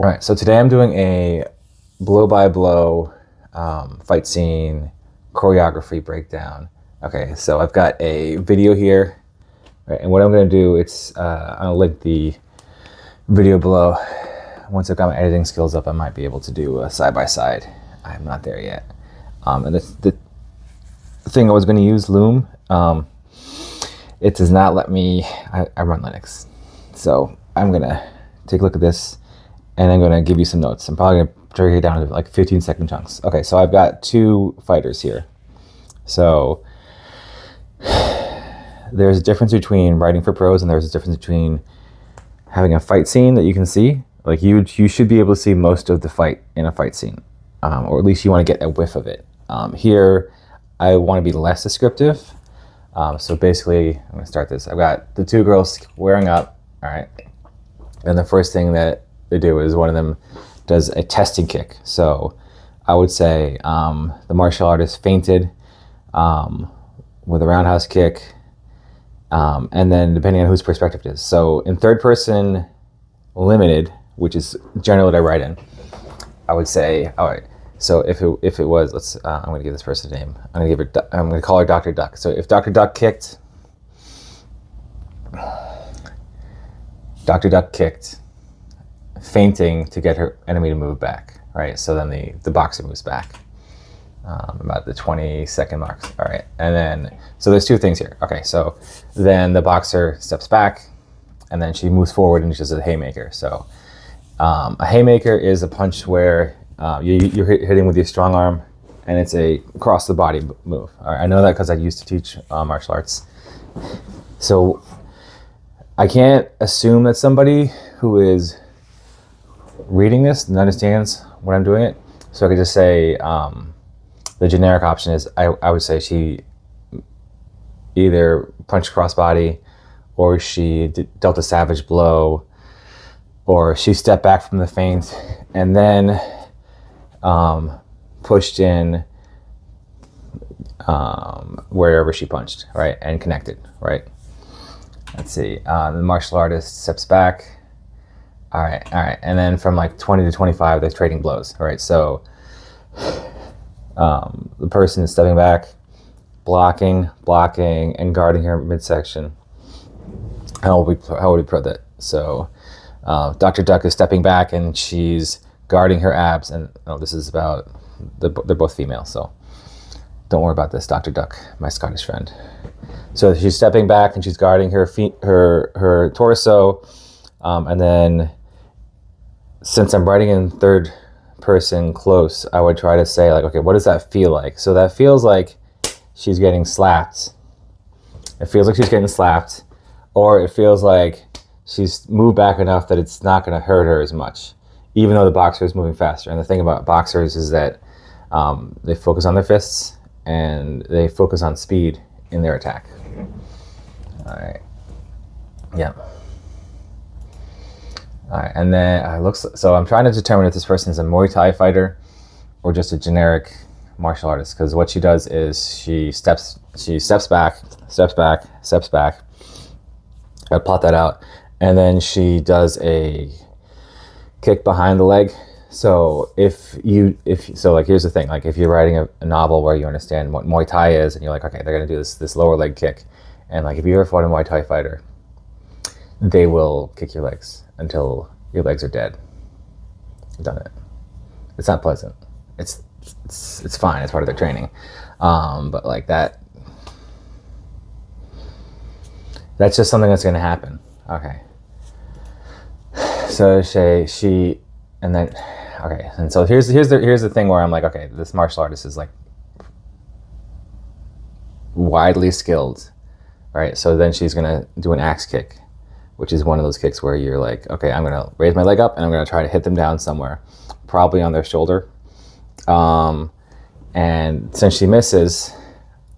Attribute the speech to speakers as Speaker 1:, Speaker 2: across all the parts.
Speaker 1: All right, so today I'm doing a blow-by-blow fight scene choreography breakdown. Okay, so I've got a video here, right, and what I'm going to do, I'll link the video below. Once I've got my editing skills up, I might be able to do a side-by-side. I'm not there yet. And the thing I was going to use, Loom, it does not let me, I run Linux. So I'm going to take a look at this, and I'm going to give you some notes. I'm probably going to break it down to like 15-second chunks. Okay, so I've got two fighters here. So there's a difference between writing for pros, and there's a difference between having a fight scene that you can see. Like you should be able to see most of the fight in a fight scene, or at least you want to get a whiff of it. Here, I want to be less descriptive. So basically, I'm going to start this. I've got the two girls squaring up, all right? And the first thing that they do is one of them does a testing kick. So I would say the martial artist feinted with a roundhouse kick, and then depending on whose perspective it is. So in third person limited, which is generally what I write in, I would say, all right, so if it was, I'm going to give this person a name. I'm going to call her Dr. Duck. So if Dr. Duck kicked, feinting to get her enemy to move back, right? So then the boxer moves back about the 20-second mark. All right, and then, so there's two things here. Okay, so then the boxer steps back, and then she moves forward and she does a haymaker. So a haymaker is a punch where you're hitting with your strong arm, and it's a across the body move. All right, I know that because I used to teach martial arts. So I can't assume that somebody who is reading this and understands what I'm doing it. So I could just say the generic option is I would say she either punched crossbody, or she dealt a savage blow, or she stepped back from the feint and then pushed in wherever she punched, right, and connected, right? Let's see. The martial artist steps back. All right, and then from like 20 to 25, they're trading blows. All right, so the person is stepping back, blocking, and guarding her midsection. How would we put that? So Dr. Duck is stepping back, and she's guarding her abs. And this is about, they're both female, so don't worry about this, Dr. Duck, my Scottish friend. So she's stepping back, and she's guarding her feet, her torso, and then, since I'm writing in third person close, I would try to say like, okay, what does that feel like? So that feels like she's getting slapped. It feels like she's getting slapped, or it feels like she's moved back enough that it's not going to hurt her as much, even though the boxer is moving faster. And the thing about boxers is that they focus on their fists, and they focus on speed in their attack. All right. Yeah. All right, and then so I'm trying to determine if this person is a Muay Thai fighter or just a generic martial artist, because what she does is she steps back. I plot that out, and then she does a kick behind the leg. So here's the thing, like if you're writing a novel where you understand what Muay Thai is, and you're like, okay, they're gonna do this lower leg kick, and like if you ever fought a Muay Thai fighter, they will kick your legs until your legs are dead. I've done it. It's not pleasant. It's fine. It's part of their training. But like that's just something that's going to happen. Okay. So and so here's the thing where I'm like, okay, this martial artist is like widely skilled, right? So then she's going to do an axe kick, which is one of those kicks where you're like, okay, I'm going to raise my leg up, and I'm going to try to hit them down somewhere, probably on their shoulder. And since she misses,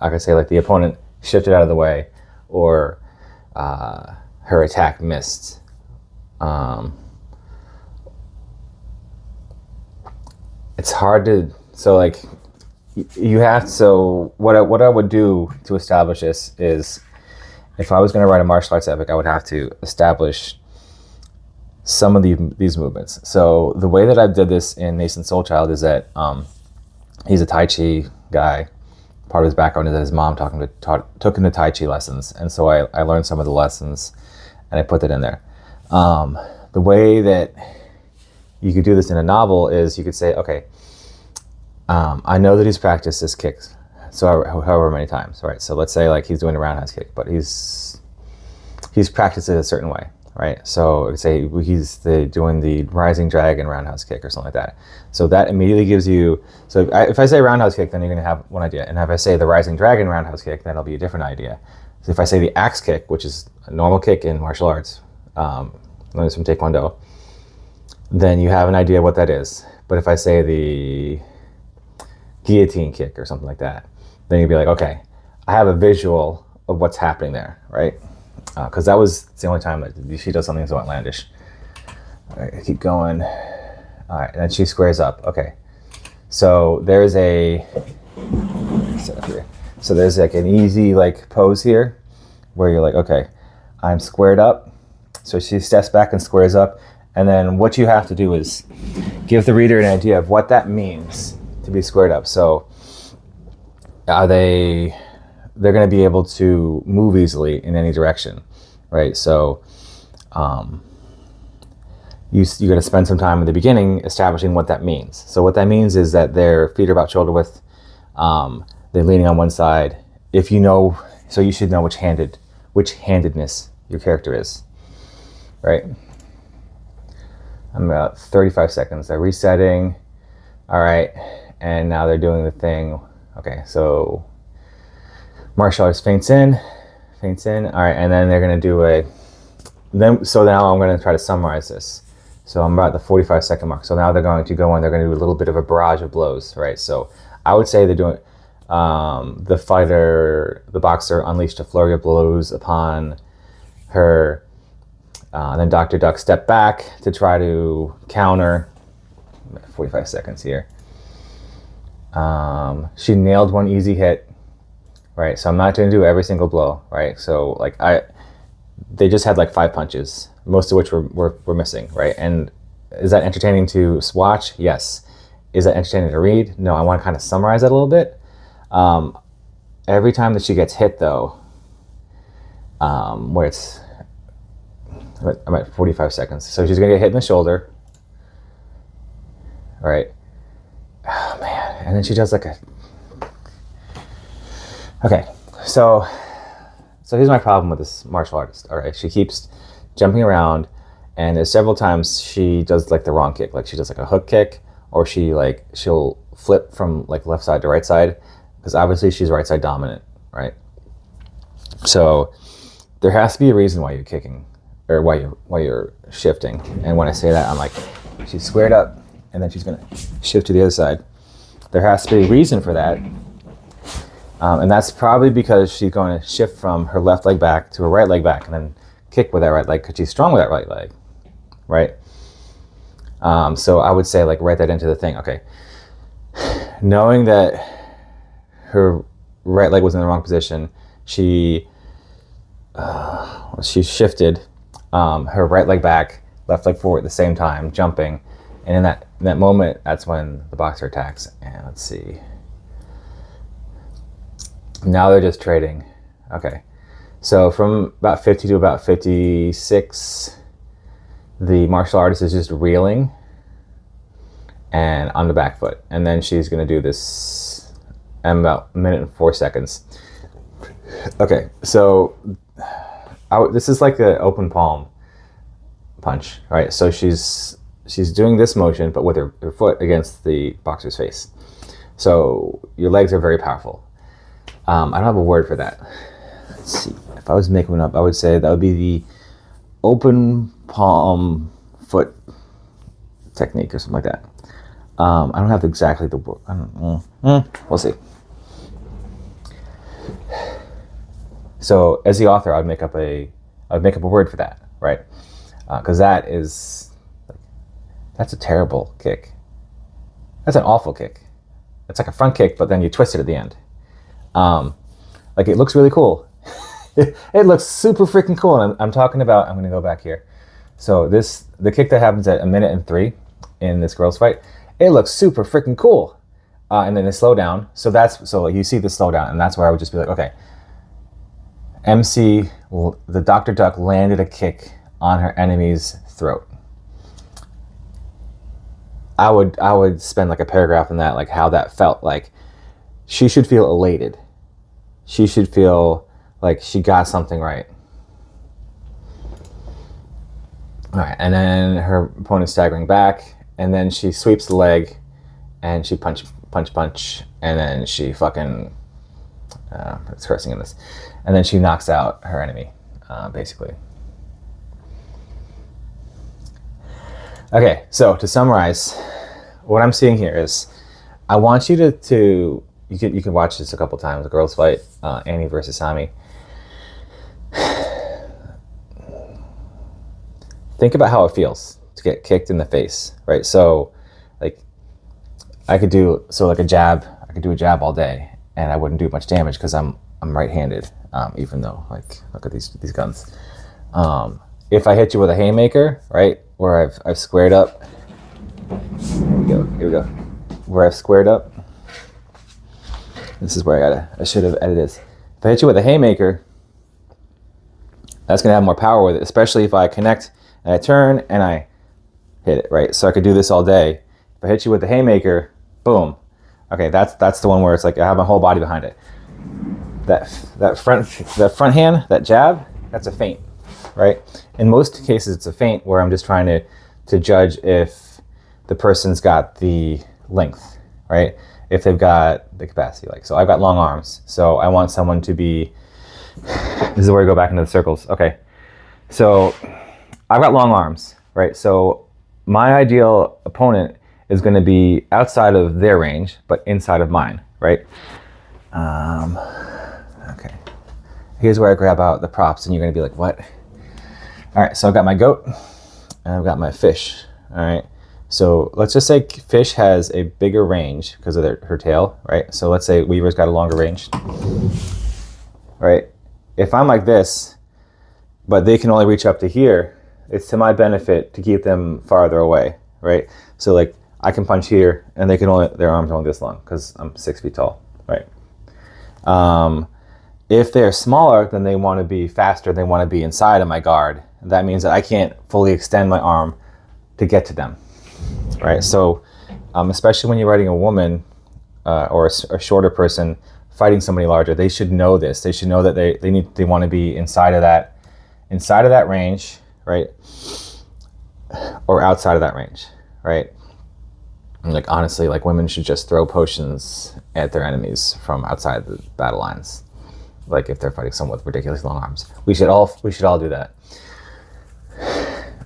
Speaker 1: I could say like the opponent shifted out of the way, or her attack missed. It's hard to, so like you have to, so what I would do to establish this is, if I was going to write a martial arts epic, I would have to establish some of these movements. So the way that I did this in Nascent Soul Child is that he's a Tai Chi guy. Part of his background is that his mom took him to Tai Chi lessons, and so I learned some of the lessons, and I put that in there. The way that you could do this in a novel is you could say, okay, I know that he's practiced this kick, so however many times, right? So let's say like he's doing a roundhouse kick, but he's practiced it a certain way, right? So say he's doing the rising dragon roundhouse kick or something like that. So that immediately gives you, so if I say roundhouse kick, then you're gonna have one idea. And if I say the rising dragon roundhouse kick, then it'll be a different idea. So if I say the axe kick, which is a normal kick in martial arts, learned from Taekwondo, then you have an idea what that is. But if I say the guillotine kick or something like that, then you'd be like, okay, I have a visual of what's happening there, right? Because that was the only time that she does something so outlandish. All right, I keep going. All right, and then she squares up. Okay, so there's so there's like an easy like pose here where you're like, okay, I'm squared up. So she steps back and squares up, and then what you have to do is give the reader an idea of what that means to be squared up. So they're going to be able to move easily in any direction, right? So you're going to spend some time in the beginning establishing what that means. So what that means is that their feet are about shoulder width. They're leaning on one side. If you know, so you should know which handedness your character is, right? I'm about 35 seconds. They're resetting. All right, and now they're doing the thing. Okay, so martial arts feints in. All right, and then they're gonna do so now I'm gonna try to summarize this. So I'm about the 45-second mark. So now they're going to go in, they're gonna do a little bit of a barrage of blows, right? So I would say they're doing, the boxer unleashed a flurry of blows upon her. Then Dr. Duck stepped back to try to counter. 45 seconds here. She nailed one easy hit, right? So I'm not going to do every single blow, right? So like they just had like 5 punches, most of which were missing, right? And is that entertaining to watch? Yes. Is that entertaining to read? No. I want to kind of summarize that a little bit. Every time that she gets hit, though, where I'm at 45 seconds. So she's gonna get hit in the shoulder. All right. Oh man. And then she does like okay. So here's my problem with this martial artist. All right. She keeps jumping around, and there's several times she does like the wrong kick. Like she does like a hook kick, or she'll flip from like left side to right side, because obviously she's right side dominant, right? So there has to be a reason why you're kicking, or why you're shifting. And when I say that, I'm like, she's squared up, and then she's gonna shift to the other side. There has to be a reason for that. And that's probably because she's going to shift from her left leg back to her right leg back, and then kick with that right leg because she's strong with that right leg, right? So I would say like write that into the thing. Okay, knowing that her right leg was in the wrong position, she shifted her right leg back, left leg forward at the same time, jumping, and in that moment, that's when the boxer attacks. And let's see. Now they're just trading. Okay. So from about 50 to about 56, the martial artist is just reeling and on the back foot. And then she's going to do this in about a minute and 4 seconds. Okay. So this is like an open palm punch, right? So she's doing this motion, but with her foot against the boxer's face. So your legs are very powerful. I don't have a word for that. Let's see. If I was making one up, I would say that would be the open palm foot technique or something like that. I don't have exactly the word. I don't know. We'll see. So as the author, I would make up a word for that, right? Because that's a terrible kick. That's an awful kick. It's like a front kick, but then you twist it at the end. Like it looks really cool. It looks super freaking cool. And I'm talking about, I'm going to go back here. So the kick that happens at 1:03 in this girls fight, it looks super freaking cool. And then they slow down. So you see the slowdown, and that's where I would just be like, okay, MC, the Dr. Duck landed a kick on her enemy's throat. I would spend like a paragraph on that, like how that felt. Like she should feel elated. She should feel like she got something right. All right, and then her opponent's staggering back, and then she sweeps the leg, and she punch, and then she fucking, it's cursing in this, and then she knocks out her enemy, basically. Okay, so to summarize, what I'm seeing here is, I want you to you can watch this a couple times, the girls fight, Annie versus Sami. Think about how it feels to get kicked in the face, right? So, like, I could do a jab. I could do a jab all day, and I wouldn't do much damage because I'm right-handed. Even though, like, look at these guns. If I hit you with a haymaker, right, where I've squared up. Here we go. Where I've squared up. This is where I should have edited this. If I hit you with a haymaker, that's gonna have more power with it, especially if I connect and I turn and I hit it, right? So I could do this all day. If I hit you with the haymaker, boom. Okay, that's the one where it's like I have my whole body behind it. That front hand, that jab, that's a feint, right? In most cases, it's a feint where I'm just trying to judge if the person's got the length, right? If they've got the capacity. Like, so I've got long arms, so I want someone to be, this is where I go back into the circles. Okay, so I've got long arms, right? So my ideal opponent is going to be outside of their range, but inside of mine, right? Okay. Here's where I grab out the props, and you're going to be like, what? All right, so I've got my goat, and I've got my fish, all right? So let's just say fish has a bigger range because of her tail, right? So let's say Weaver's got a longer range, right? If I'm like this, but they can only reach up to here, it's to my benefit to keep them farther away, right? So like I can punch here and their arms are only this long because I'm 6 feet tall, right? If they're smaller, then they want to be faster. They want to be inside of my guard. That means that I can't fully extend my arm to get to them, right? So especially when you're fighting a woman or a shorter person fighting somebody larger, they should know this. They should know that they want to be inside of that range, right? Or outside of that range, right? And like honestly, like women should just throw potions at their enemies from outside the battle lines. Like if they're fighting someone with ridiculously long arms. We should all do that.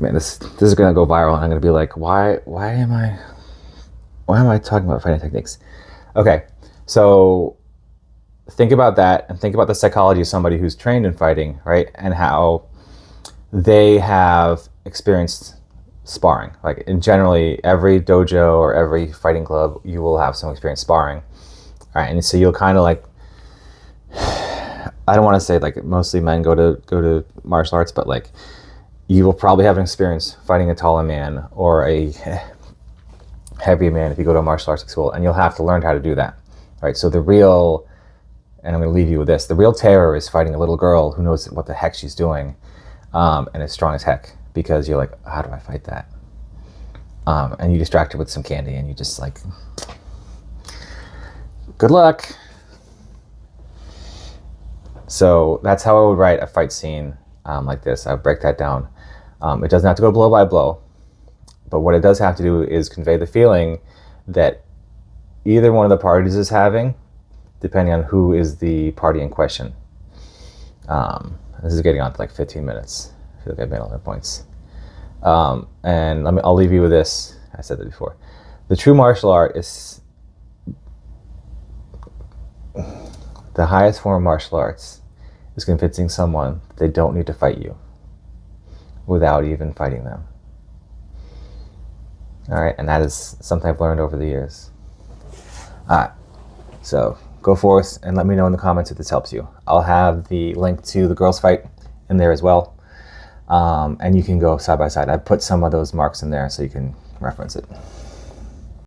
Speaker 1: Man, this is gonna go viral, and I'm gonna be like, why am I talking about fighting techniques? Okay, so think about that, and think about the psychology of somebody who's trained in fighting, right? And how they have experienced sparring. Like in generally every dojo or every fighting club, you will have some experience sparring. All right, and so you'll kind of like, I don't want to say like mostly men go to martial arts, but like you will probably have an experience fighting a taller man or a heavier man if you go to a martial arts school, and you'll have to learn how to do that. All right, so the real, and I'm going to leave you with this, the real terror is fighting a little girl who knows what the heck she's doing and is strong as heck, because you're like, how do I fight that? And you distract her with some candy, and you just like, good luck. So that's how I would write a fight scene like this. I would break that down. It doesn't have to go blow by blow, but what it does have to do is convey the feeling that either one of the parties is having, depending on who is the party in question. This is getting on to like 15 minutes. I feel like I've made all my points. And I'll leave you with this. I said that before. The true martial art is the highest form of martial arts is convincing someone that they don't need to fight you without even fighting them. All right, and that is something I've learned over the years. All right, so go forth and let me know in the comments if this helps you. I'll have the link to the girls fight in there as well. and you can go side by side. I put some of those marks in there so you can reference it.